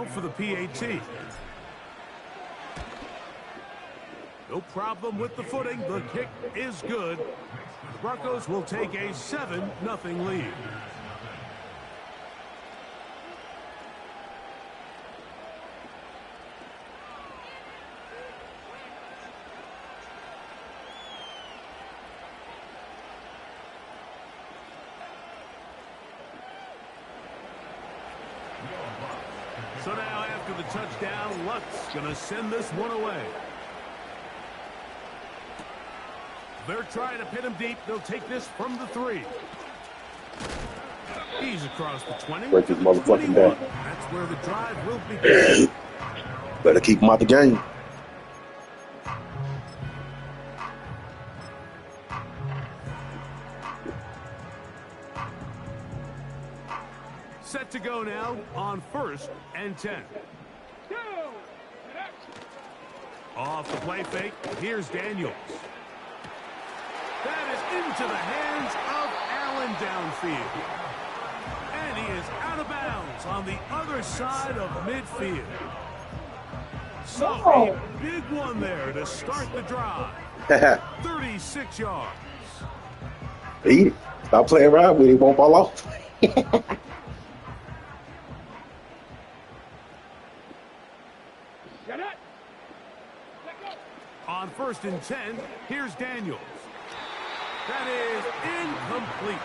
now for the PAT. No problem with the footing. The kick is good. The Broncos will take a 7-0 lead. So now after the touchdown, Luck's going to send this one away. They're trying to pin him deep. They'll take this from the 3. He's across the 20. Break his motherfucking back. That's where the drive will begin. Better keep him out the game. Set to go now on 1st and 10. Off the play fake. Here's Daniels. That is into the hands of Allen downfield. And he is out of bounds on the other side of midfield. So a big one there to start the drive. 36 yards. Eat it. Stop playing around with it. It won't fall off. On 1st and 10, here's Daniels. That is incomplete.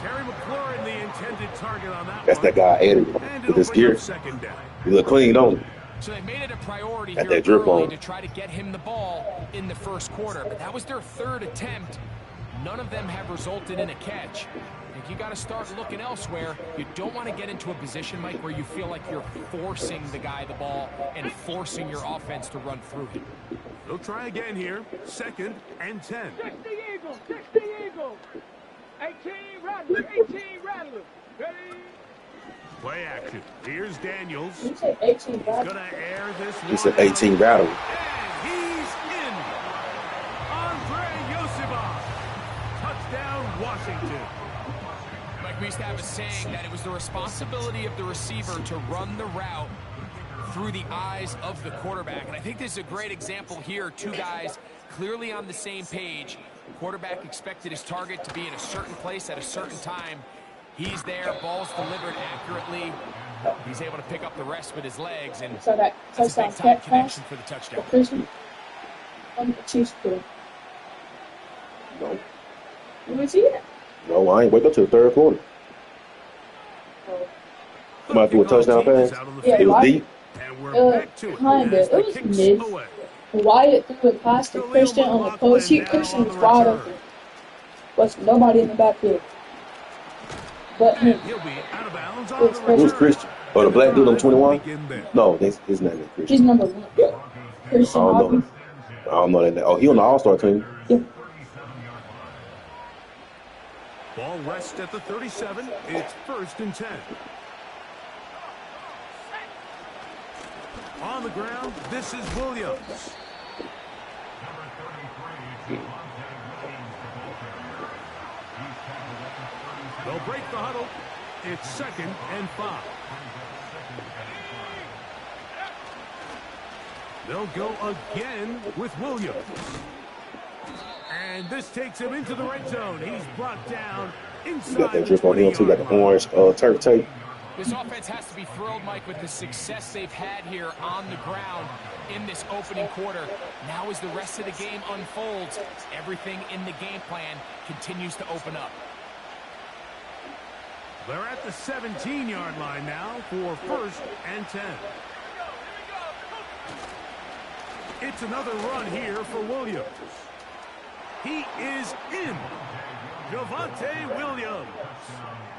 Terry McLaurin, the intended target on that That's one. that guy, Eddie, with his gear. Second down. He look clean, don't he? So they made it a priority Got here that drip early on. to try to get him the ball in the first quarter. But that was their 3rd attempt. None of them have resulted in a catch. I think you got to start looking elsewhere. You don't want to get into a position, Mike, where you feel like you're forcing the guy the ball and forcing your offense to run through him. They'll try again here. 2nd and 10. 60 Eagles, 60 Eagles. 18 Rattlers, 18 Rattlers. Ready? Play action. Here's Daniels. You said 18 He's going to air this one. He said 18 rattle. And he's in. Andre Yosibov. Touchdown, Washington. Mike, we used to have a saying that it was the responsibility of the receiver to run the route through the eyes of the quarterback. And I think this is a great example here. 2 guys clearly on the same page. The quarterback expected his target to be in a certain place at a certain time. He's there, ball's delivered accurately. He's able to pick up the rest with his legs, and So that that's a touchdown big-time catch connection pass for the touchdown. for Christian on the Chiefs field. No. You would see it? No, I ain't wake up to the 3rd quarter. Oh. Come out through a touchdown pass. Yeah, It was deep. And we're back to it. Kinda. As the It was kick's mid. away. Wyatt threw it past to Christian on the post. Christian was wide open. Was nobody in the backfield but him. He'll be out of bounds on It's the Christian. Who's Christian? Oh, the black dude on 21? Begin there. No, his name is Christian. He's number 1. Christian I don't Hawkins. know. I don't know that name. Oh, he on the All-Star team. Yep. Ball rests at the 37. It's 1st and 10. On the ground, this is Williams. They'll break the huddle. It's 2nd and 5. They'll go again with Williams. And this takes him into the red zone. He's brought down inside. You got that drip on him too. Got the orange turf tape. This offense has to be thrilled, Mike, with the success they've had here on the ground in this opening quarter. Now as the rest of the game unfolds, everything in the game plan continues to open up. They're at the 17-yard line now for 1st and 10. It's another run here for Williams. He is in. Javonte Williams.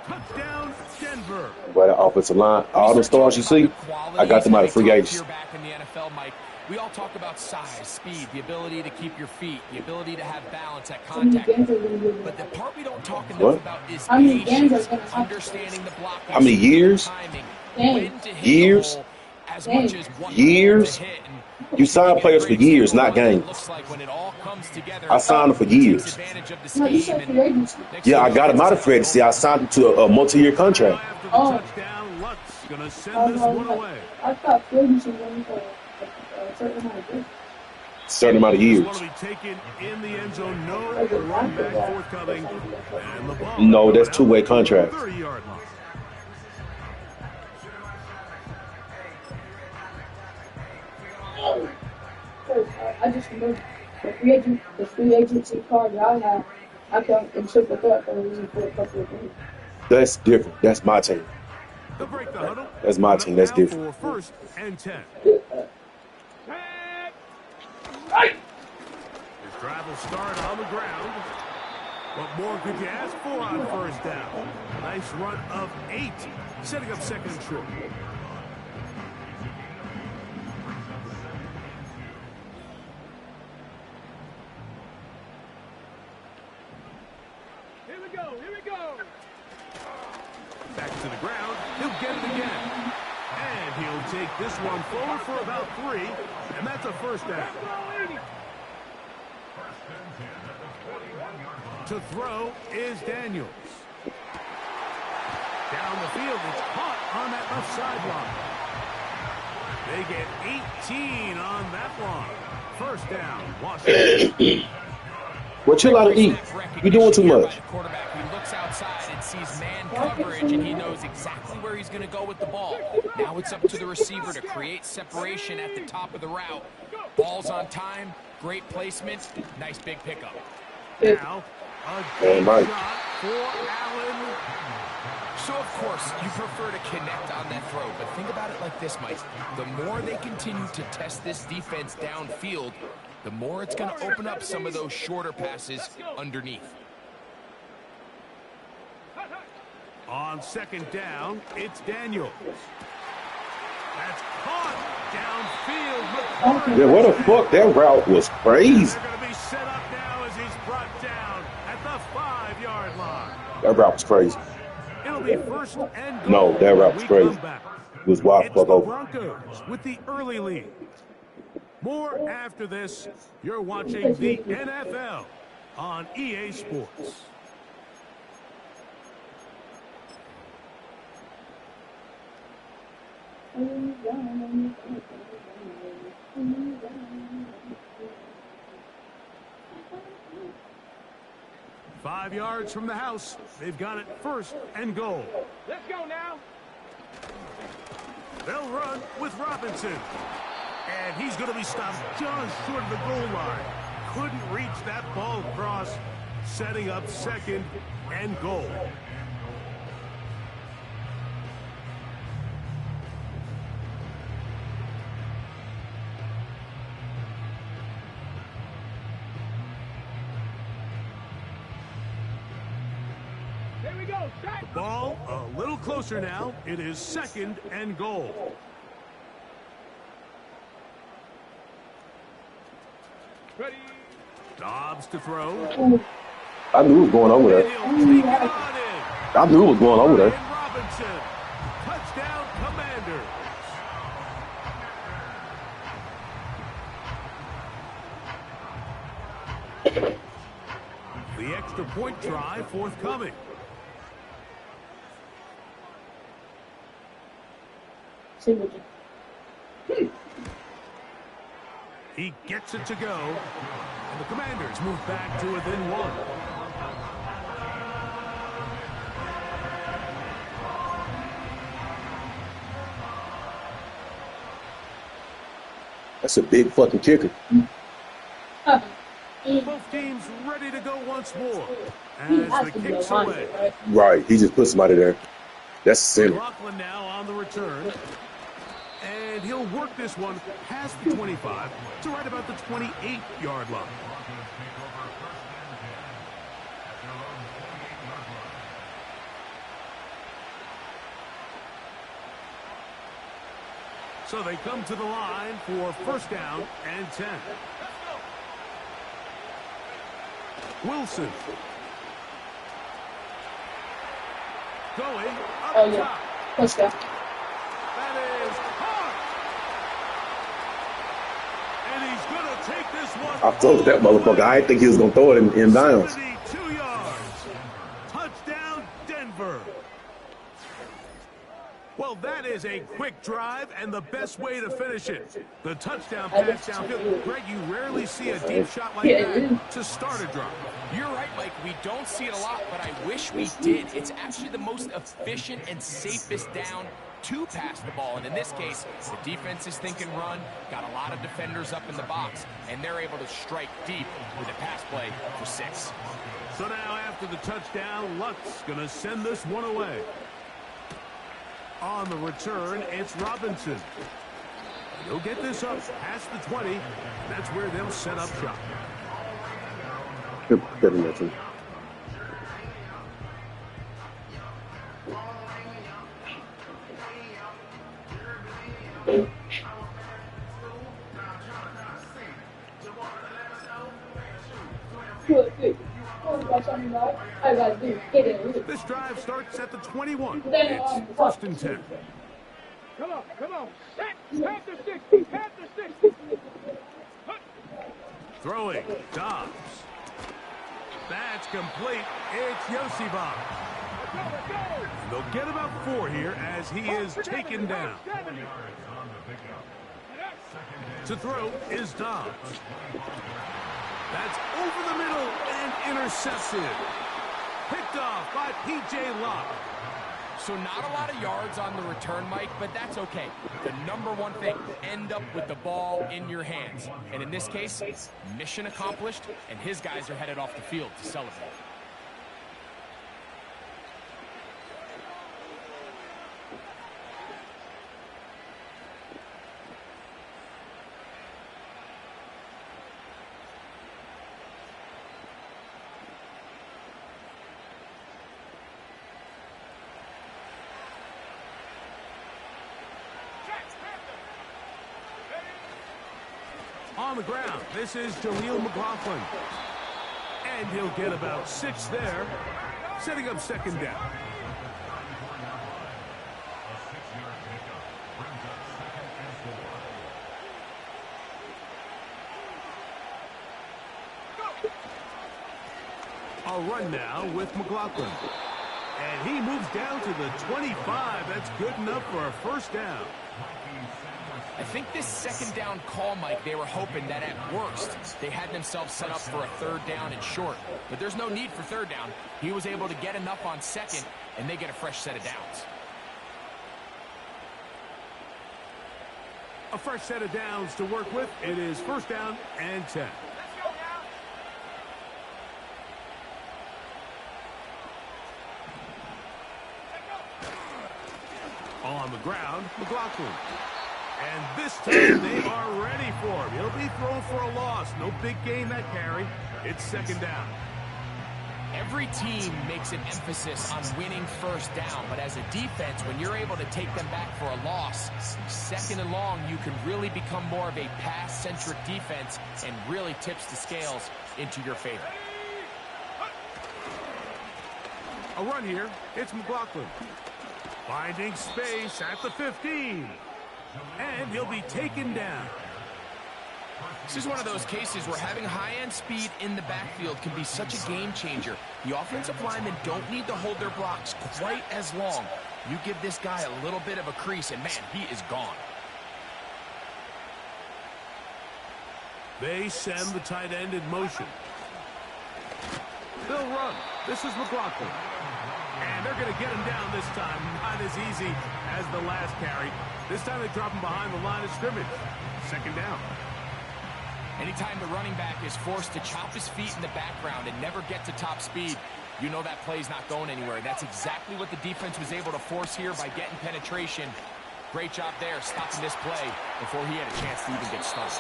Touchdown, Denver. By the offensive line, all the stars you see, I got them out of free agency. Back in the NFL, Mike. We all talk about size, speed, the ability to keep your feet, the ability to have balance at contact. But the part we don't talk enough about is patience, understanding the blocking. How many years? Timing, when to hit Years? the hole, as much as what Years? to hit. You sign players for years, not games. I signed them for years. No, you said free agency. Yeah, I got him out of free agency. I signed him to a multi-year contract. Oh. Gonna send this one away. I thought field should run for a certain amount of years. Certain amount of This years. one will be taken in the end zone. No run back forthcoming. And the ball No, that's two-way contract. 30-yard line. I just remember the free agency card that I have. I come and ship it up and use it for a couple of days. That's different. That's my team. They'll break the huddle. That's my team. That's different. For first and 10. Right. His drive will start on the ground. What more could you ask for on first down? Nice run of 8, setting up second and short. Here we go. Here we go. Back to the ground. He'll get it again. And he'll take this one forward for about 3. And that's a first down. To throw is Daniels. Down the field, it's caught on that left sideline. They get 18 on that line. First down, Washington. Well, chill out and eat. You're doing too much. Quarterback, he looks outside and sees man coverage, and he knows exactly where he's going to go with the ball. Now it's up to the receiver to create separation at the top of the route. Ball's on time, great placement, nice big pickup. Now, a deep shot for Allen. So, of course, you prefer to connect on that throw, but think about it like this, Mike. The more they continue to test this defense downfield, the more it's going to open up some of those shorter passes underneath. On second down, it's Daniels. That's caught downfield. Yeah, what the fuck? That route was crazy. They're going to be set up now as he's brought down at the 5-yard line. That route was crazy. It'll be first and goal. No, that route was crazy. It was wild It's fuck the over. Broncos with the early lead. More after this. You're watching the NFL on EA Sports. Five yards from the house. They've got it first and goal. Let's go now. They'll run with Robinson. And he's going to be stopped just short of the goal line. Couldn't reach that ball across, setting up second and goal. Here we go. Shot. Ball a little closer now. It is second and goal. Ready. Dobbs to throw. I knew it was going over And there. he'll take it on in. I knew it was going over there. And Robinson. Touchdown, Commanders. The extra point try forthcoming. He gets it to go. And the Commanders move back to within 1. That's a big fucking kicker. Both teams ready to go once more. As the kick's away. Right, he just put somebody there. That's the center. Rockland now on the return. And he'll work this one past the 25 to right about the 28-yard line. So they come to the line for first down and 10. Wilson. Going up top. Let's go. That is caught. And he's going to take this one. I told that motherfucker I didn't think he was going to throw it in bounds. 72 yards. Touchdown, Denver. Well, that is is a quick drive and the best way to finish it. The touchdown pass downfield. Greg, you rarely see a deep shot like that to start a drive. You're right, Mike. We don't see it a lot, but I wish we did. It's actually the most efficient and safest down to pass the ball. And in this case, the defense is thinking run, got a lot of defenders up in the box, and they're able to strike deep with a pass play for 6. So now after the touchdown, Luck's going to send this one away. On the return, it's Robinson. He'll get this up past the 20. That's where they'll set up shop. Good mention. This drive starts at the 21. It's first and 10. Come on. Pat the 60. Throwing, Dobbs. That's complete. It's Yosibov. They'll get about 4 here as he is taken down. To throw is Dobbs. That's over the middle and intercepted. Picked off by P.J. Locke. So not a lot of yards on the return, Mike, but that's okay. The number one thing, end up with the ball in your hands. And in this case, mission accomplished, and his guys are headed off the field to celebrate. On the ground, this is Jaleel McLaughlin. And he'll get about 6 there, setting up second down. A run now with McLaughlin. And he moves down to the 25. That's good enough for a first down. I think this second down call, Mike, they were hoping that at worst they had themselves set up for a third down and short. But there's no need for third down. He was able to get enough on second, and they get a fresh set of downs. A fresh set of downs to work with. It is first down and 10. On the ground, McLaughlin. And this time they are ready for him. He'll be thrown for a loss. No big gain that carry. It's second down. Every team makes an emphasis on winning first down, but as a defense, when you're able to take them back for a loss, second and long, you can really become more of a pass-centric defense and really tips the scales into your favor. A run here. It's McLaughlin. Finding space at the 15. And he'll be taken down. This is one of those cases where having high-end speed in the backfield can be such a game changer. The offensive linemen don't need to hold their blocks quite as long. You give this guy a little bit of a crease, and man, he is gone. They send the tight end in motion. They'll run. This is McLaughlin. And they're going to get him down this time. Not as easy as the last carry. This time they drop him behind the line of scrimmage. Second down. Anytime the running back is forced to chop his feet in the background and never get to top speed, you know that play's not going anywhere. That's exactly what the defense was able to force here by getting penetration. Great job there stopping this play before he had a chance to even get started.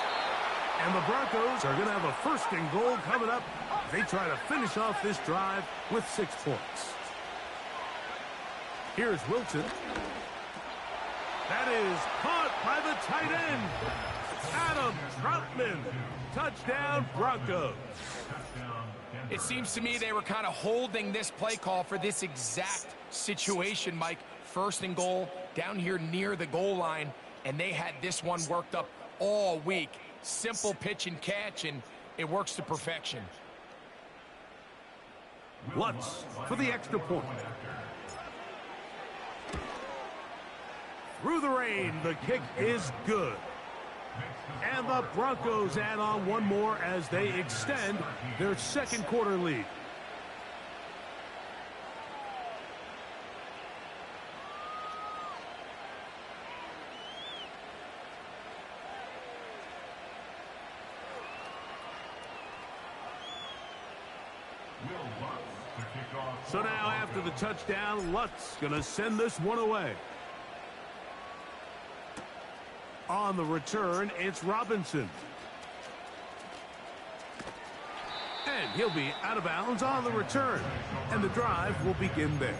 And the Broncos are going to have a first and goal coming up. They try to finish off this drive with 6 points. Here's Wilson. That is caught by the tight end, Adam Troutman. Touchdown, Broncos. It seems to me they were kind of holding this play call for this exact situation, Mike. First and goal, down here near the goal line, and they had this one worked up all week. Simple pitch and catch, and it works to perfection. Lutz for the extra point. Through the rain, the kick is good. And the Broncos add on one more as they extend their second quarter lead. So now after the touchdown, Lutz going to send this one away. On the return, it's Robinson. And he'll be out of bounds on the return. And the drive will begin there.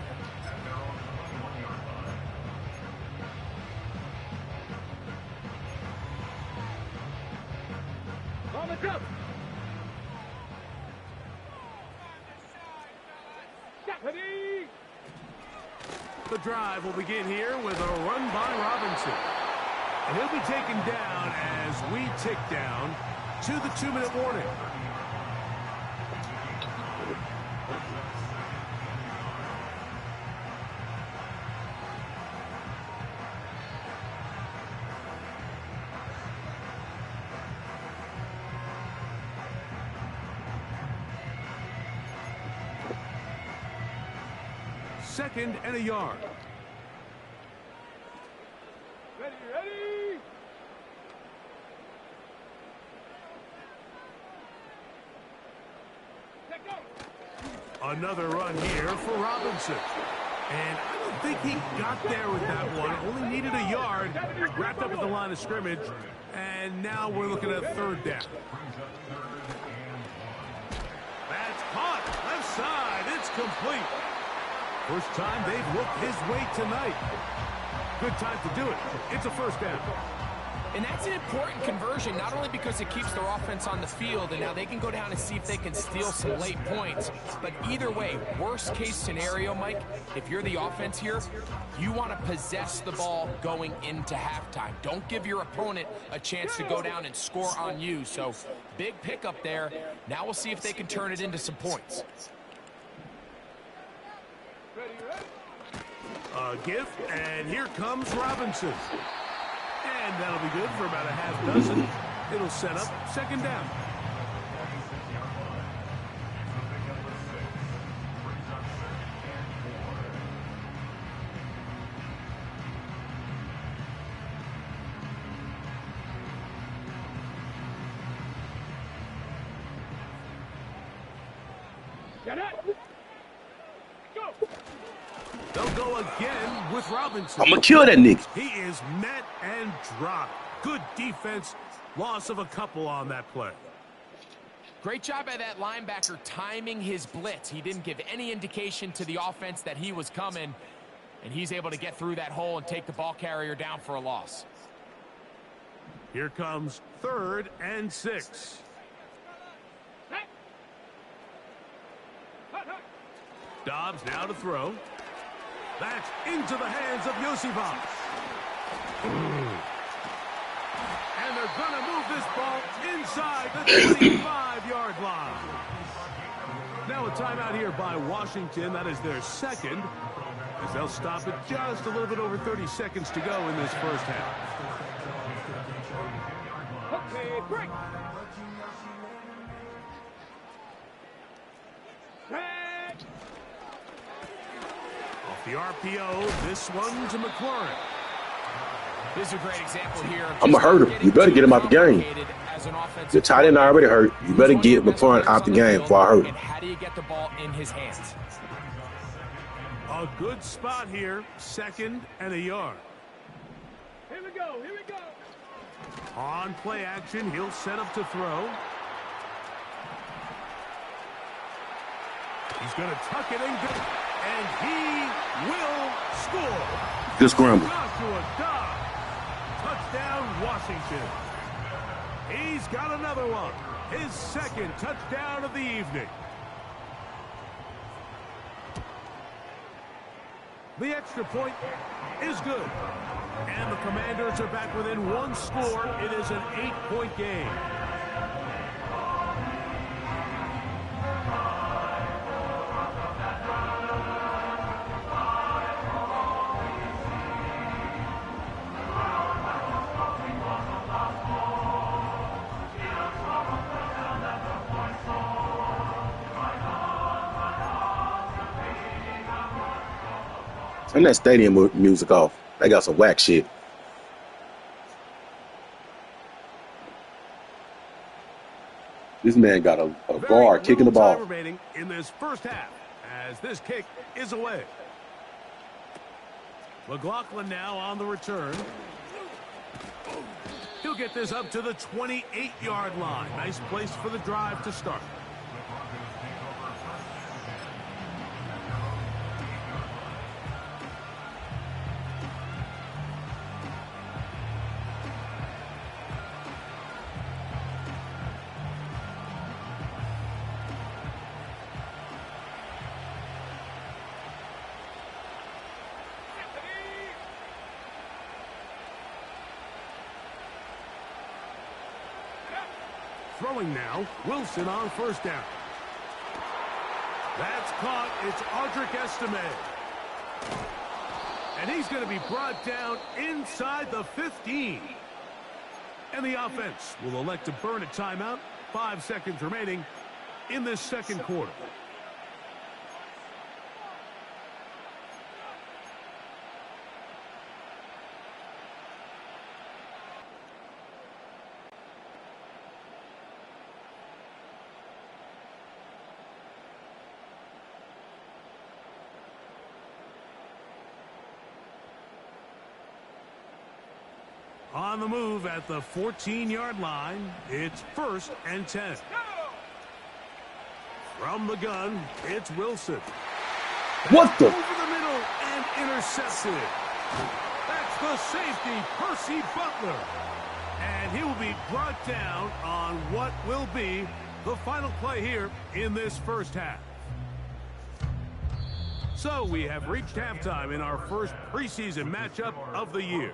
On the jump. The drive will begin here with a run by Robinson. And he'll be taken down as we tick down to the 2-minute warning. Second and a yard. Ready, ready. Let go. Another run here for Robinson. And I don't think he got there with that one. Only needed a yard. Wrapped up at the line of scrimmage. And now we're looking at third down. That's caught. Left side. It's complete. First time they've looked his way tonight. Good time to do it. It's a first down. And that's an important conversion, not only because it keeps their offense on the field, and now they can go down and see if they can steal some late points. But either way, worst case scenario, Mike, if you're the offense here, you want to possess the ball going into halftime. Don't give your opponent a chance to go down and score on you. So big pickup there. Now we'll see if they can turn it into some points. A gift, and here comes Robinson. And that'll be good for about a half dozen. It'll set up second down. Get up. Go. They'll go again with Robinson. I'm going to kill that nigga. He is met and dropped. Good defense. Loss of a couple on that play. Great job by that linebacker timing his blitz. He didn't give any indication to the offense that he was coming, and he's able to get through that hole and take the ball carrier down for a loss. Here comes 3rd and 6. Dobbs now to throw. That's into the hands of Yosivas. And they're going to move this ball inside the 25-yard line. Now a timeout here by Washington. That is their second, as they'll stop it just a little bit over 30 seconds to go in this first half. Okay, break. Off the RPO, this one to McLaurin. This is a great example here. I'm going to hurt him. You better get him out the game. The tight end already hurt. You better get McLaurin out the game before I hurt him. And how do you get the ball in his hands? A good spot here. 2nd and a yard. Here we go. Here we go. On play action, he'll set up to throw. He's going to tuck it in good. And he will score. Good scramble. Joshua Dobbs. Touchdown, Washington. He's got another one. His second touchdown of the evening. The extra point is good. And the Commanders are back within one score. It is an 8-point game. Turn that stadium music off. They got some whack shit. This man got a guard kicking the ball. Time remaining in this first half as this kick is away. McLaughlin now on the return. He'll get this up to the 28-yard line. Nice place for the drive to start. Throwing now, Wilson on first down. That's caught. It's Audric Estime. And he's going to be brought down inside the 15. And the offense will elect to burn a timeout. 5 seconds remaining in this second quarter. On the move at the 14-yard line, it's 1st and 10. From the gun, it's Wilson. What the? Over the middle and intercepted. That's the safety, Percy Butler. And he will be brought down on what will be the final play here in this first half. So we have reached halftime in our first preseason matchup of the year.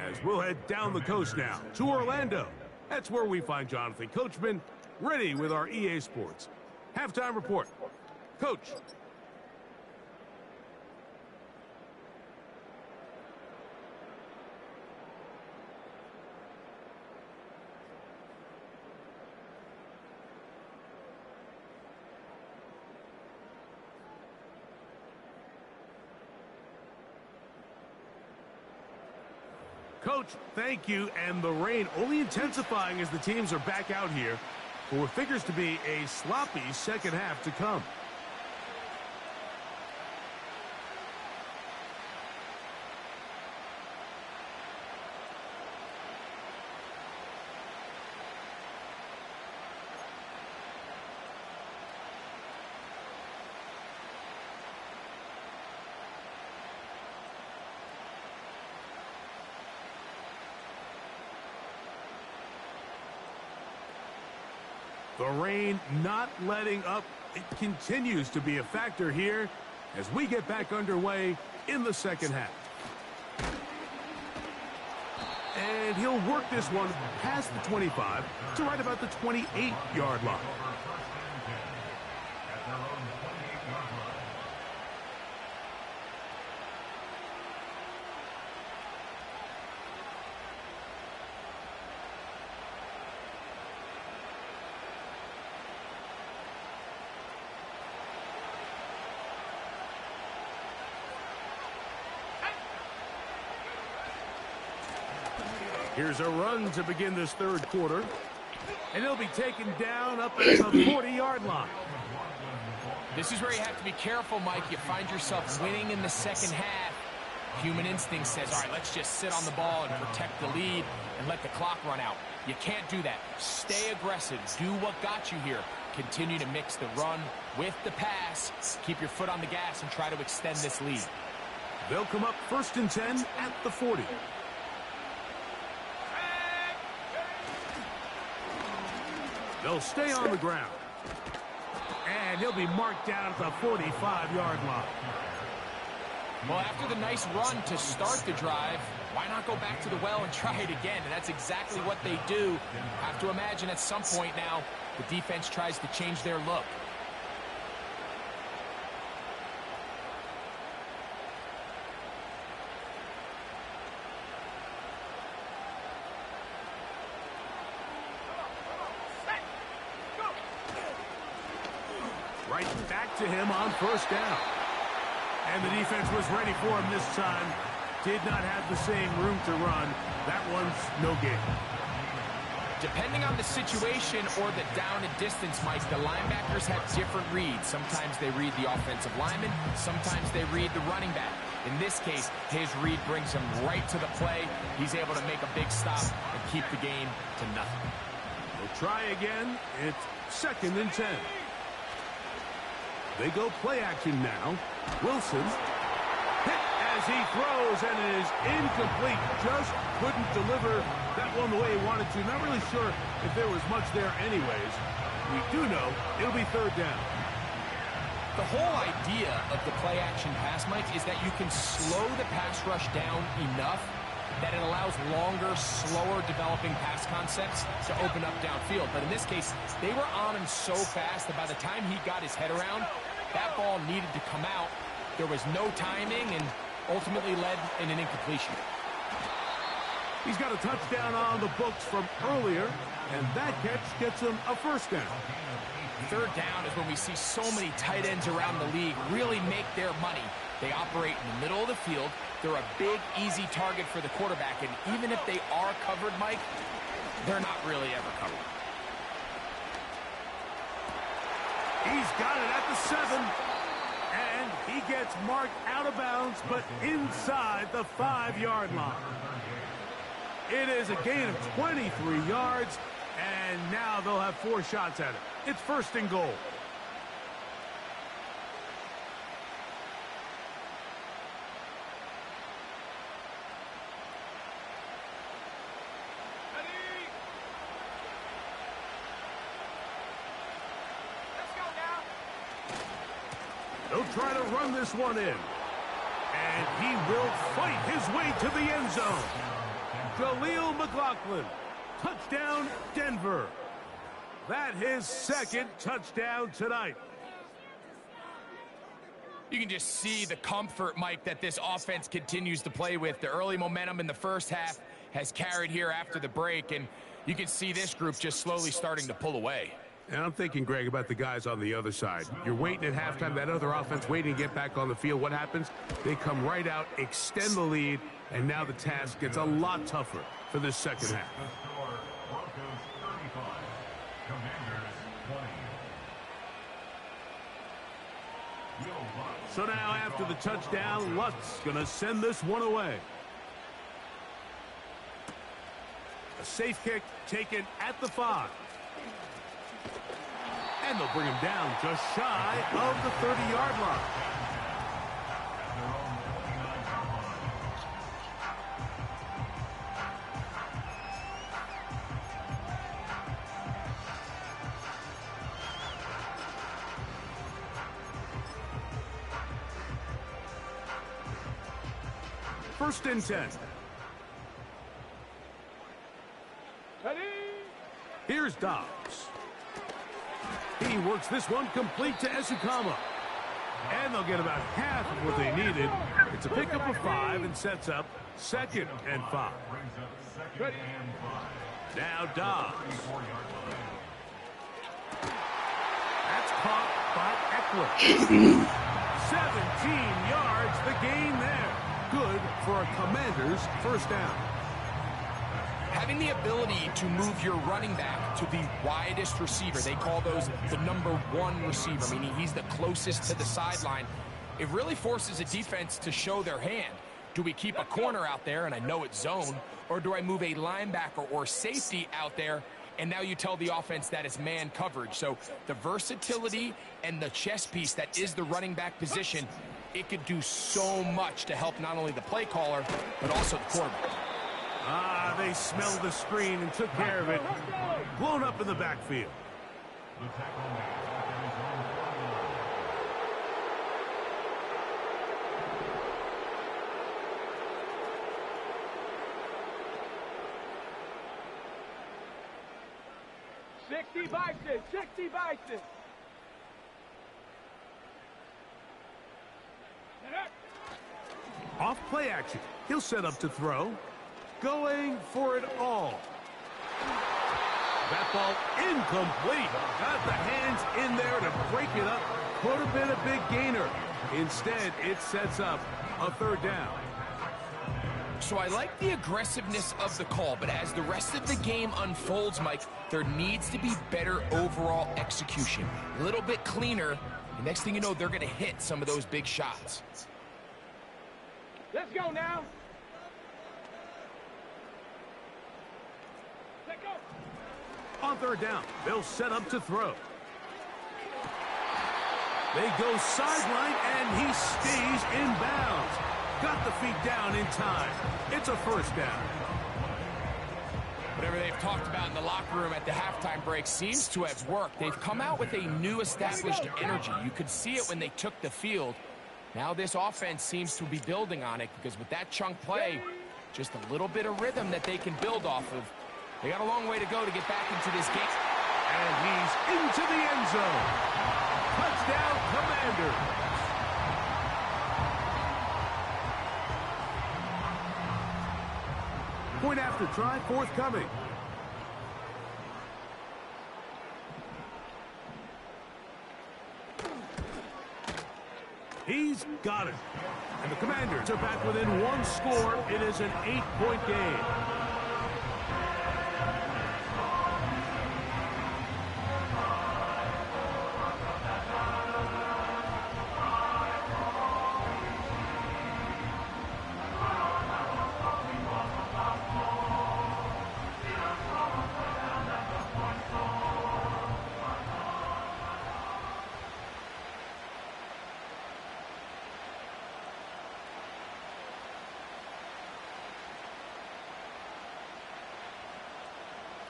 As we'll head down the coast now to Orlando. That's where we find Jonathan Coachman ready with our EA Sports halftime report. Coach. Coach, thank you, and the rain only intensifying as the teams are back out here for what figures to be a sloppy second half to come. The rain not letting up. It continues to be a factor here as we get back underway in the second half. And he'll work this one past the 25 to right about the 28-yard line. Here's a run to begin this third quarter. And he'll be taken down up at the 40-yard line. This is where you have to be careful, Mike. You find yourself winning in the second half. Human instinct says, all right, let's just sit on the ball and protect the lead and let the clock run out. You can't do that. Stay aggressive. Do what got you here. Continue to mix the run with the pass. Keep your foot on the gas and try to extend this lead. They'll come up 1st and 10 at the 40. They'll stay on the ground. And he'll be marked down at the 45-yard line. Well, after the nice run to start the drive, why not go back to the well and try it again? And that's exactly what they do. Have to imagine at some point now, the defense tries to change their look. Right back to him on 1st down. And the defense was ready for him this time. Did not have the same room to run. That one's no gain. Depending on the situation or the down and distance, Mike, the linebackers have different reads. Sometimes they read the offensive lineman. Sometimes they read the running back. In this case, his read brings him right to the play. He's able to make a big stop and keep the game to nothing. We'll try again. It's 2nd and 10. They go play action now. Wilson hit as he throws, and it is incomplete. Just couldn't deliver that one the way he wanted to. Not really sure if there was much there anyways. We do know it'll be 3rd down. The whole idea of the play action pass, Mike, is that you can slow the pass rush down enough that it allows longer, slower developing pass concepts to open up downfield. But in this case, they were on him so fast that by the time he got his head around, that ball needed to come out. There was no timing and ultimately led in an incompletion. He's got a touchdown on the books from earlier, and that catch gets him a 1st down. 3rd down is when we see so many tight ends around the league really make their money. They operate in the middle of the field. They're a big, easy target for the quarterback, and even if they are covered, Mike, they're not really ever covered. He's got it at the 7, and he gets marked out of bounds, but inside the 5-yard line. It is a gain of 23 yards, and now they'll have 4 shots at it. It's 1st and goal. They'll try to run this one in. And he will fight his way to the end zone. Jaleel McLaughlin. Touchdown, Denver. That his 2nd touchdown tonight. You can just see the comfort, Mike, that this offense continues to play with. The early momentum in the first half has carried here after the break, and you can see this group just slowly starting to pull away. And I'm thinking, Greg, about the guys on the other side. You're waiting at halftime, that other offense waiting to get back on the field. What happens? They come right out, extend the lead, and now the task gets a lot tougher for this 2nd half. So now after the touchdown, Lutz going to send this one away. A safe kick taken at the 5. And they'll bring him down just shy of the 30-yard line. First and 10. Here's Dobbs. He works this one complete to Esukama. And they'll get about half of what they needed. It's a pickup of 5 and sets up 2nd and 5. Now Dobbs. That's caught by Eckler. 17 yards, the gain there. Good for a Commander's 1st down. Having the ability to move your running back to the widest receiver, they call those the number 1 receiver, meaning he's the closest to the sideline. It really forces a defense to show their hand. Do we keep a corner out there, and I know it's zone, or do I move a linebacker or safety out there, and now you tell the offense that it's man coverage? So the versatility and the chess piece that is the running back position, it could do so much to help not only the play caller, but also the quarterback. They smelled the screen and took care of it. Blown up in the backfield. Bison. Off play action. He'll set up to throw. Going for it all. That ball incomplete. Got the hands in there to break it up. Could have been a big gainer. Instead, it sets up a third down. So I like the aggressiveness of the call, but as the rest of the game unfolds, Mike, there needs to be better overall execution. A little bit cleaner. The next thing you know, they're going to hit some of those big shots. Let's go now. Let go. On third down, they'll set up to throw. They go sideline, and he stays in bounds. Got the feet down in time. It's a first down. Whatever they've talked about in the locker room at the halftime break seems to have worked. They've come out with a new established energy. You could see it when they took the field. Now this offense seems to be building on it because with that chunk play, just a little bit of rhythm that they can build off of. They got a long way to go to get back into this game. And he's into the end zone. Touchdown, Commanders. Point after try forthcoming. He's got it. And the Commanders are back within one score. It is an 8-point game.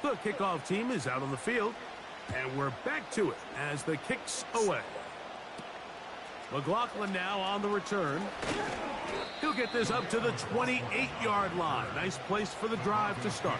The kickoff team is out on the field, and we're back to it as the kick's away. McLaughlin now on the return. He'll get this up to the 28-yard line. Nice place for the drive to start.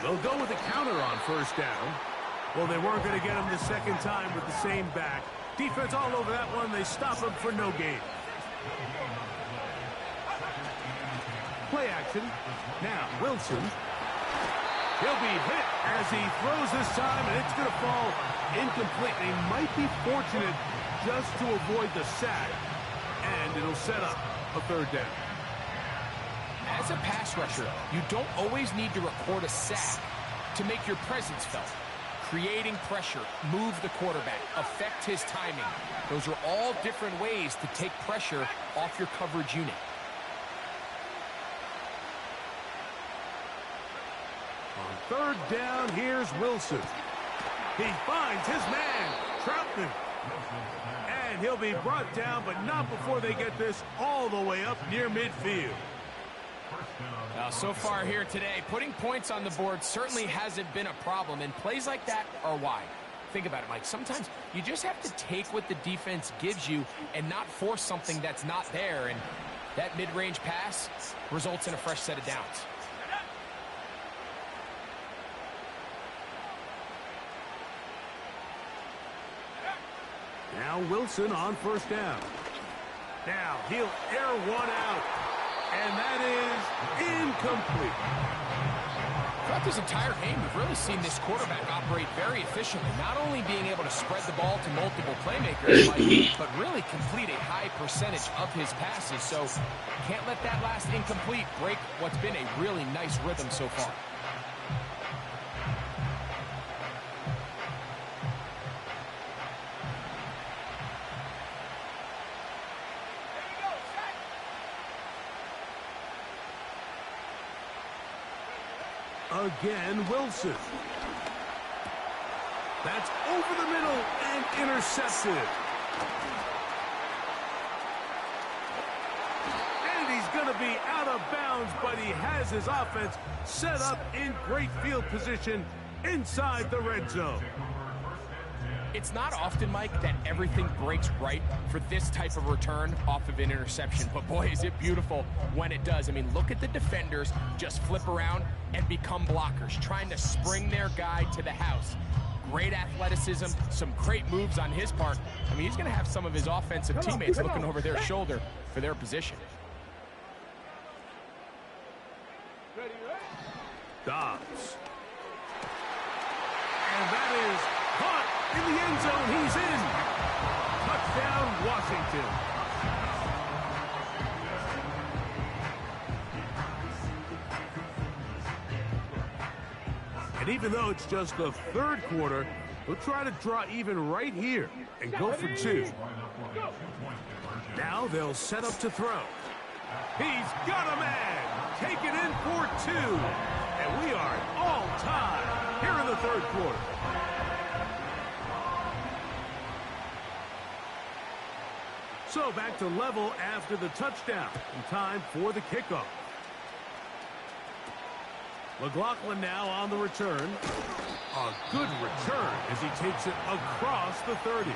They'll go with a counter on first down. Well, they weren't going to get him the second time with the same back. Defense all over that one. They stop him for no gain. Play action. Now, Wilson. He'll be hit as he throws this time, and it's going to fall incomplete. They might be fortunate just to avoid the sack, and it'll set up a third down. As a pass rusher, you don't always need to record a sack to make your presence felt. Creating pressure, move the quarterback, affect his timing. Those are all different ways to take pressure off your coverage unit. On third down, here's Wilson. He finds his man, Troutman. And he'll be brought down, but not before they get this all the way up near midfield. Now, so far here today, putting points on the board certainly hasn't been a problem, and plays like that are why. Think about it, Mike. Sometimes you just have to take what the defense gives you and not force something that's not there, and that mid-range pass results in a fresh set of downs. Now Wilson on first down. Now he'll air one out. And that is incomplete. Throughout this entire game, we've really seen this quarterback operate very efficiently, not only being able to spread the ball to multiple playmakers, but really complete a high percentage of his passes. So can't let that last incomplete break what's been a really nice rhythm so far. Again, Wilson. That's over the middle and intercepted. And he's going to be out of bounds, but he has his offense set up in great field position inside the red zone. It's not often, Mike, that everything breaks right for this type of return off of an interception. But boy, is it beautiful when it does. I mean, look at the defenders just flip around and become blockers, trying to spring their guy to the house. Great athleticism, some great moves on his part. I mean, he's going to have some of his offensive teammates looking over their shoulder for their position. Dobbs. And that is caught in the end zone. He's in. Touchdown, Washington. And even though it's just the third quarter, we'll try to draw even right here and go for 2. Now they'll set up to throw. He's got a man. Take it in for 2. And we are all tied here in the third quarter. So back to level after the touchdown. And time for the kickoff. McLaughlin now on the return. A good return as he takes it across the 30.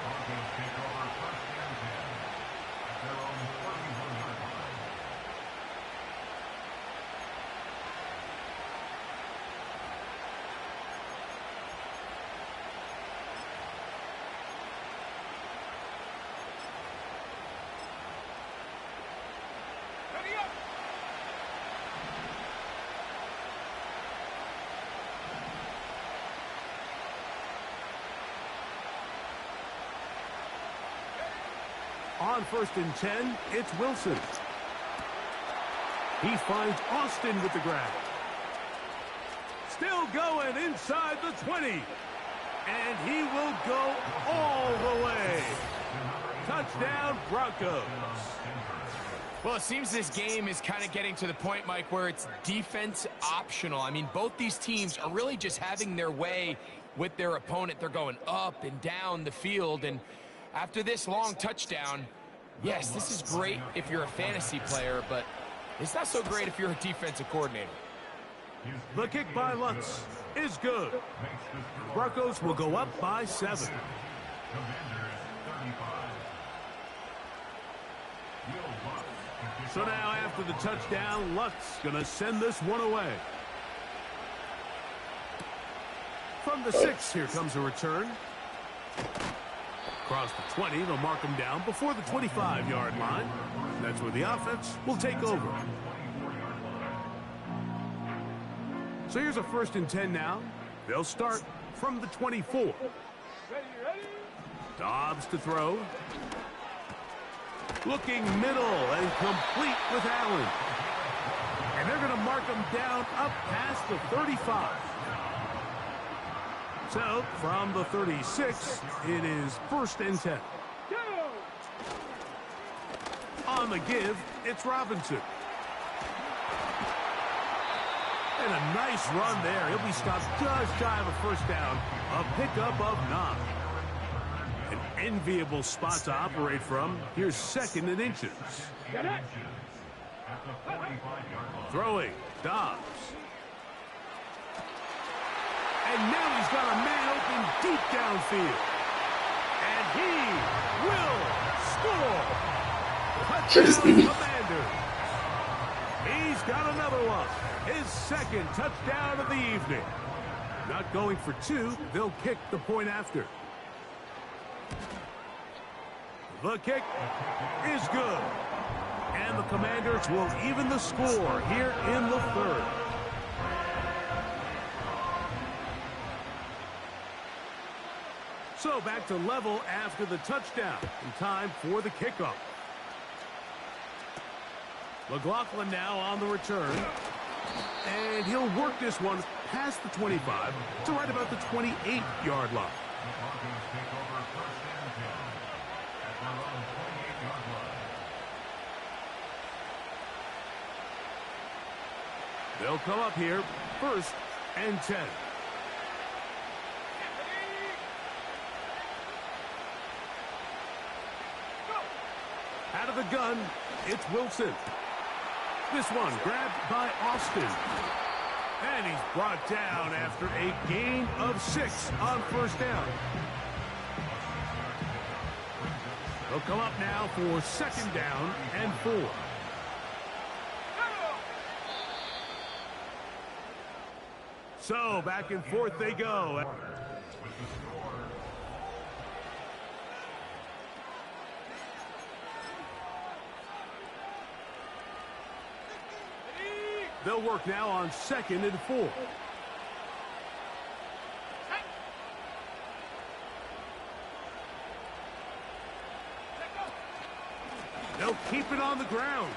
On 1st and 10, it's Wilson. He finds Austin with the grab. Still going inside the 20. And he will go all the way. Touchdown, Broncos. Well, it seems this game is kind of getting to the point, Mike, where it's defense optional. I mean, both these teams are really just having their way with their opponent. They're going up and down the field, and after this long touchdown, yes, this is great if you're a fantasy player, but it's not so great if you're a defensive coordinator. The kick by Lutz is good. Broncos will go up by 7. So now after the touchdown, Lutz gonna send this one away. From the 6, here comes a return. Across the 20, they'll mark him down before the 25-yard line. That's where the offense will take over. So here's a 1st and 10 now. They'll start from the 24. Dobbs to throw. Looking middle and complete with Allen. And they're going to mark him down up past the 35. So, from the 36, it is 1st and 10. On the give, it's Robinson. And a nice run there. He'll be stopped just shy of a 1st down. A pickup of 9. An enviable spot to operate from. Here's 2nd and inches. Throwing, Dobbs. And now he's got a man open deep downfield. And he will score. Touchdown, Commanders. He's got another one. His 2nd touchdown of the evening. Not going for 2. They'll kick the point after. The kick is good. And the Commanders will even the score here in the 3rd. So back to level after the touchdown. In time for the kickoff. McLaughlin now on the return. And he'll work this one past the 25 to right about the 28-yard line. They'll come up here, 1st and 10. Out of the gun, it's Wilson. This one grabbed by Austin. And he's brought down after a gain of 6 on 1st down. They'll come up now for 2nd down and 4. So back and forth they go. They'll work now on 2nd and 4. They'll keep it on the ground.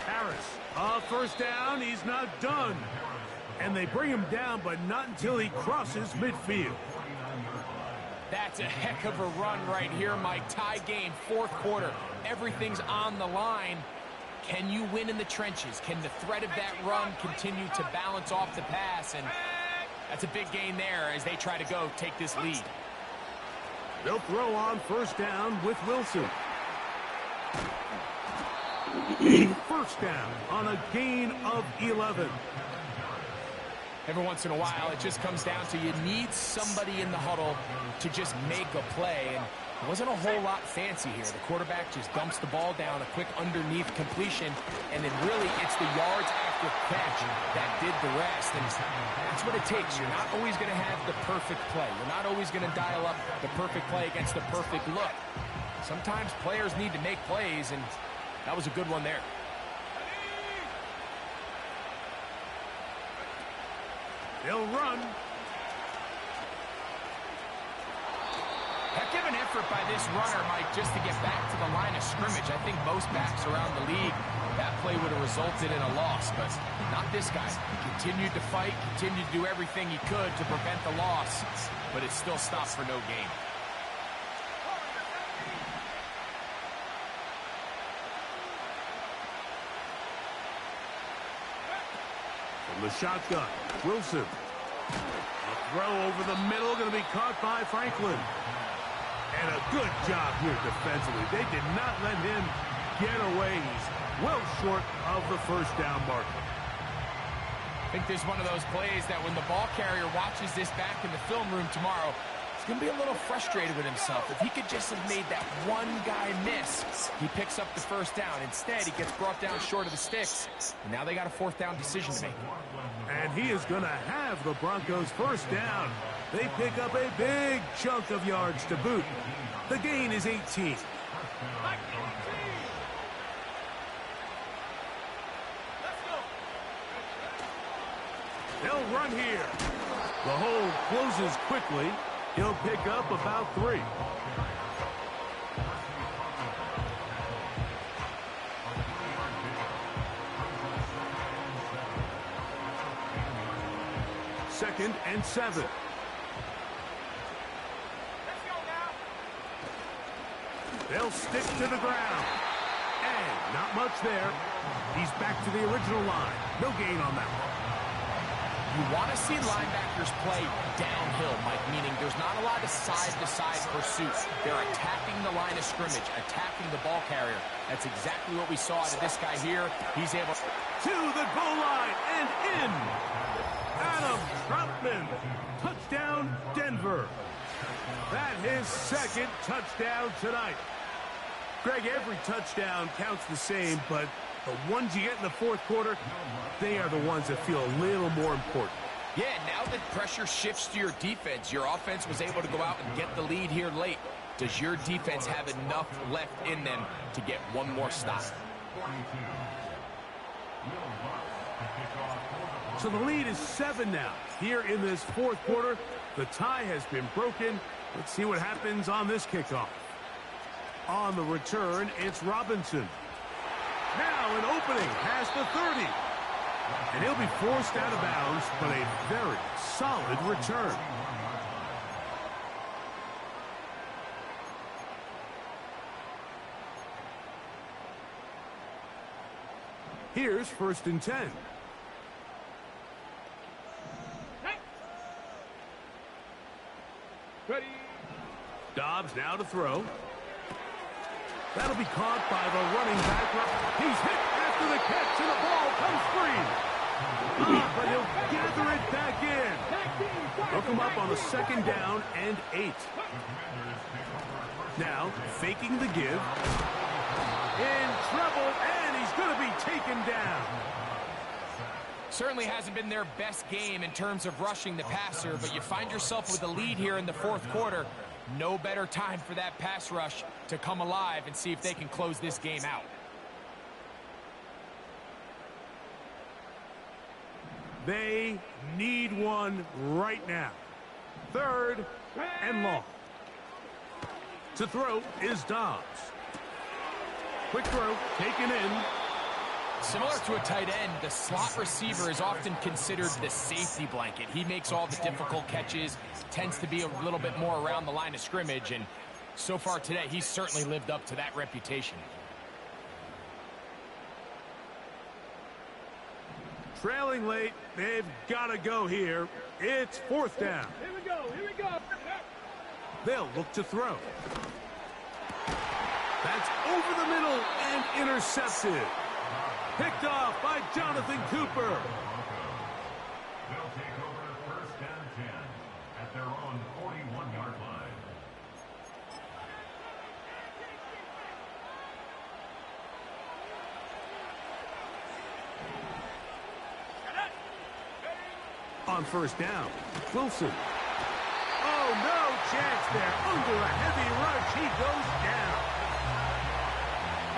Harris, 1st down, he's not done. And they bring him down, but not until he crosses midfield. That's a heck of a run right here, Mike. Tie game, 4th quarter. Everything's on the line. Can you win in the trenches? Can the threat of that run continue to balance off the pass? And that's a big gain there as they try to go take this lead. They'll throw on 1st down with Wilson. 1st down on a gain of 11. Every once in a while, it just comes down to you need somebody in the huddle to just make a play. And it wasn't a whole lot fancy here. The quarterback just dumps the ball down, a quick underneath completion, and then really it's the yards after catch that did the rest. And that's what it takes. You're not always going to have the perfect play. You're not always going to dial up the perfect play against the perfect look. Sometimes players need to make plays, and that was a good one there. They'll run. Heck of an effort by this runner, Mike, just to get back to the line of scrimmage. I think most backs around the league, that play would have resulted in a loss, but not this guy. He continued to fight, continued to do everything he could to prevent the loss, but it still stopped for no gain. From the shotgun, Wilson. A throw over the middle, going to be caught by Franklin. And a good job here defensively. They did not let him get away. He's well short of the 1st down marker. I think there's one of those plays that when the ball carrier watches this back in the film room tomorrow, he's going to be a little frustrated with himself. If he could just have made that one guy miss, he picks up the 1st down. Instead, he gets brought down short of the sticks. And now they got a 4th down decision to make. And he is going to have the Broncos 1st down. They pick up a big chunk of yards to boot. The gain is 18. They'll run here. The hole closes quickly. He'll pick up about 3. Second and 7. They'll stick to the ground. And not much there. He's back to the original line. No gain on that one. You want to see linebackers play downhill, Mike, meaning there's not a lot of side-to-side pursuit. They're attacking the line of scrimmage, attacking the ball carrier. That's exactly what we saw out of this guy here. He's able to the goal line and in. Adam Troutman. Touchdown, Denver. That his 2nd touchdown tonight. Greg, every touchdown counts the same, but the ones you get in the 4th quarter, they are the ones that feel a little more important. Yeah, now that pressure shifts to your defense, your offense was able to go out and get the lead here late. Does your defense have enough left in them to get one more stop? So the lead is 7 now. Here in this 4th quarter, the tie has been broken. Let's see what happens on this kickoff. On the return, it's Robinson. Now an opening past the 30. And he'll be forced out of bounds, but a very solid return. Here's 1st and 10. Ready. Dobbs now to throw. That'll be caught by the running back. He's hit after the catch, and the ball comes free. But he'll gather it back in. They'll come up on a 2nd down and 8. Now, faking the give. In trouble, and he's going to be taken down. Certainly hasn't been their best game in terms of rushing the passer, but you find yourself with a lead here in the 4th quarter. No better time for that pass rush to come alive and see if they can close this game out. They need one right now. 3rd and long. To throw is Dobbs. Quick throw, taken in. Similar to a tight end, the slot receiver is often considered the safety blanket. He makes all the difficult catches, tends to be a little bit more around the line of scrimmage, and so far today, he's certainly lived up to that reputation. Trailing late, they've got to go here. It's 4th down. Here we go, here we go. They'll look to throw. That's over the middle and intercepted. Picked off by Jonathan Cooper. They'll take over 1st and 10 at their own 41-yard line. On 1st down, Wilson. Oh, no chance there. Under a heavy rush, he goes down.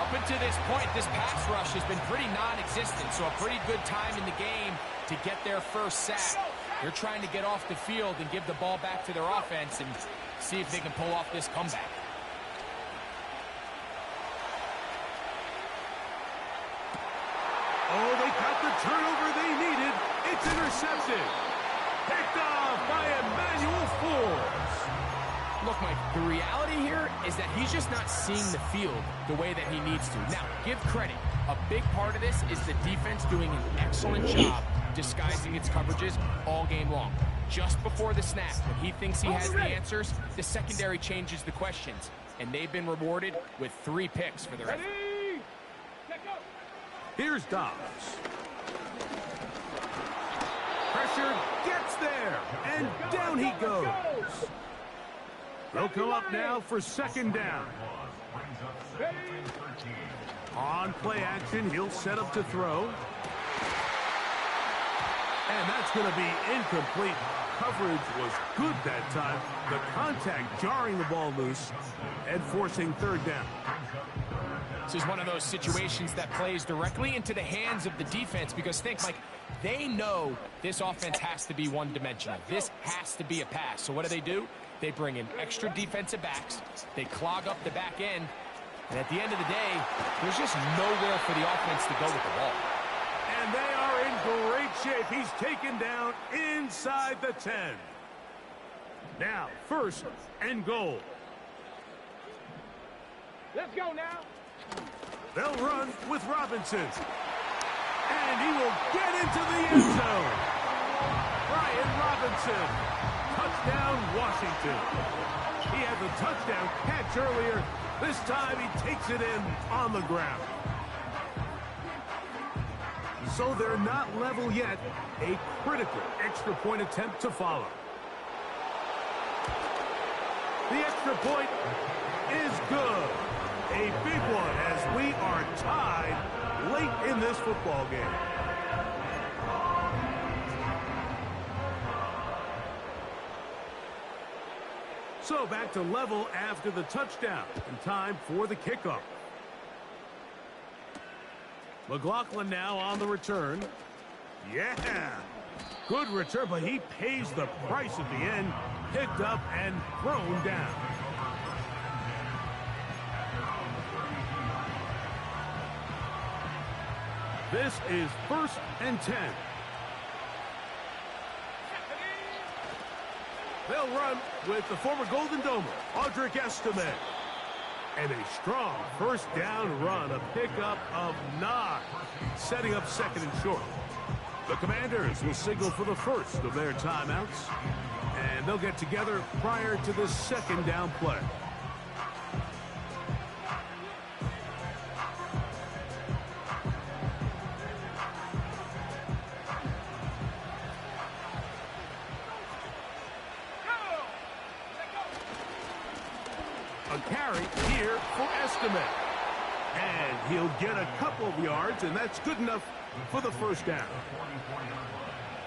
Up until this point, this pass rush has been pretty non-existent, so a pretty good time in the game to get their first sack. They're trying to get off the field and give the ball back to their offense and see if they can pull off this comeback. Oh, they got the turnover they needed. It's intercepted. Picked off by Emmanuel Forbes. Look, Mike, the reality here is that he's just not seeing the field the way that he needs to. Now, give credit. A big part of this is the defense doing an excellent job disguising its coverages all game long. Just before the snap, when he thinks he has the answers, the secondary changes the questions, and they've been rewarded with 3 picks for their effort. Here's Dobbs. Pressure gets there, and down he goes. They'll come up now for 2nd down. On play action, he'll set up to throw. And that's going to be incomplete. Coverage was good that time. The contact jarring the ball loose and forcing 3rd down. This is one of those situations that plays directly into the hands of the defense because think, Mike, they know this offense has to be one-dimensional. This has to be a pass. So what do? They bring in extra defensive backs. They clog up the back end. And at the end of the day, there's just nowhere for the offense to go with the ball. And they are in great shape. He's taken down inside the 10. Now, 1st and goal. Let's go now. They'll run with Robinson. And he will get into the end zone. Brian Robinson. Touchdown, Washington. He had the touchdown catch earlier. This time he takes it in on the ground. So they're not level yet. A critical extra point attempt to follow. The extra point is good. A big one as we are tied late in this football game. So back to level after the touchdown, and time for the kickoff. McLaughlin now on the return. Yeah, good return, but he pays the price at the end. Picked up and thrown down. This is 1st and 10. They'll run with the former Golden Domer, Audric Estime. And a strong 1st down run, a pickup of 9, setting up 2nd and short. The Commanders will signal for the first of their timeouts, and they'll get together prior to the 2nd down play. A carry here for Estimate. And he'll get a couple of yards, and that's good enough for the first down.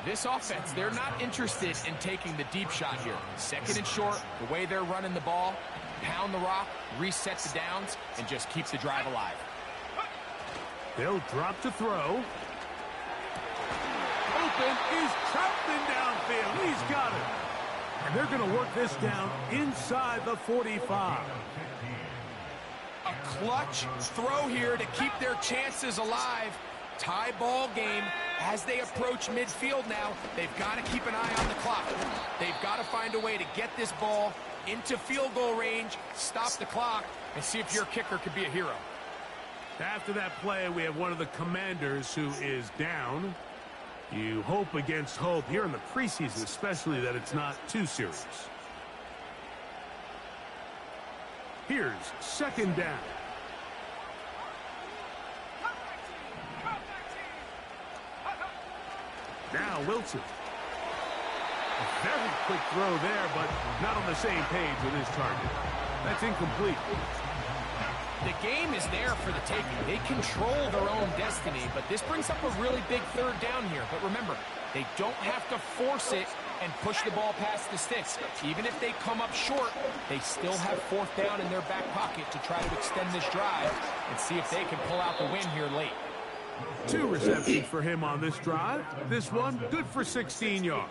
This offense, they're not interested in taking the deep shot here. Second and short, the way they're running the ball, pound the rock, reset the downs, and just keep the drive alive. They'll drop to throw. Open is Troutman downfield. He's got it. And they're going to work this down inside the 45. A clutch throw here to keep their chances alive. Tie ball game as they approach midfield now. They've got to keep an eye on the clock. They've got to find a way to get this ball into field goal range, stop the clock, and see if your kicker could be a hero. After that play, we have one of the Commanders who is down. You hope against hope here in the preseason, especially, that it's not too serious. Here's second down. Now Wilson. A very quick throw there, but not on the same page with his target. That's incomplete. The game is there for the taking. They control their own destiny, but this brings up a really big third down here. But remember, they don't have to force it and push the ball past the sticks. Even if they come up short, they still have fourth down in their back pocket to try to extend this drive and see if they can pull out the win here late. 2 receptions for him on this drive. This one, good for 16 yards.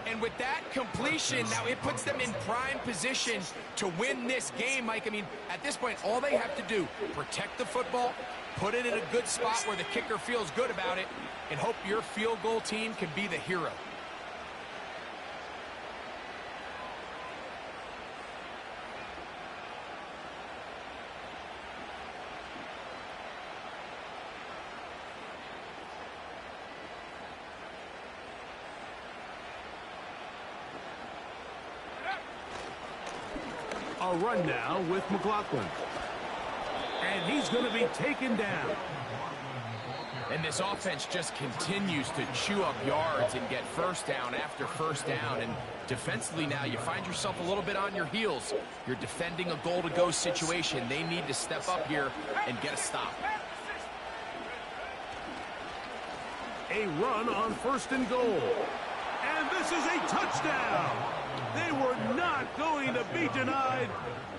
And with that completion, now it puts them in prime position to win this game, Mike. I mean, at this point, all they have to do, protect the football, put it in a good spot where the kicker feels good about it, and hope your field goal team can be the hero. A run now with McLaughlin. And he's going to be taken down. And this offense just continues to chew up yards and get first down after first down. And defensively now, you find yourself a little bit on your heels. You're defending a goal-to-go situation. They need to step up here and get a stop. A run on first and goal. And this is a touchdown. They were not going to be denied,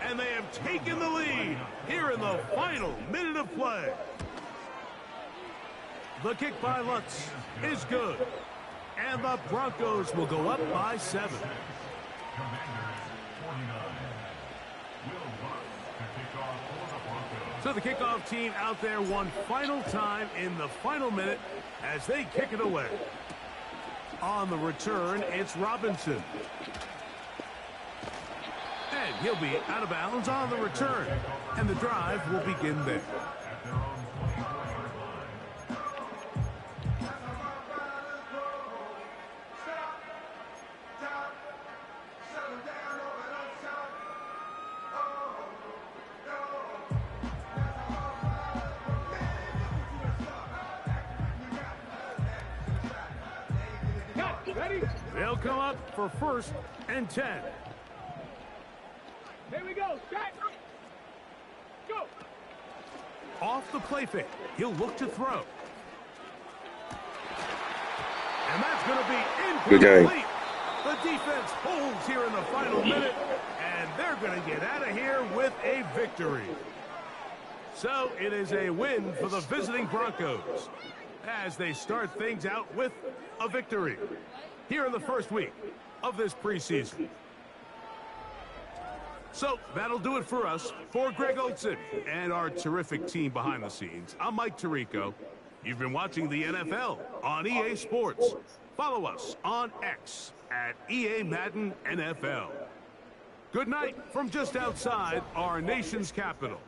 and they have taken the lead here in the final minute of play. The kick by Lutz is good, and the Broncos will go up by 7. So the kickoff team out there one final time in the final minute as they kick it away. On the return, it's Robinson. And he'll be out of bounds on the return. And the drive will begin there. They'll come up for first and 10. Here we go. Strike. Go. Off the play fake. He'll look to throw. And that's going to be incomplete. The defense holds here in the final minute, and they're going to get out of here with a victory. So it is a win for the visiting Broncos as they start things out with a victory here in the first week of this preseason. So that'll do it for us. For Greg Olson and our terrific team behind the scenes, I'm Mike Tirico. You've been watching the NFL on EA Sports. Follow us on X at EA Madden NFL. Good night from just outside our nation's capital.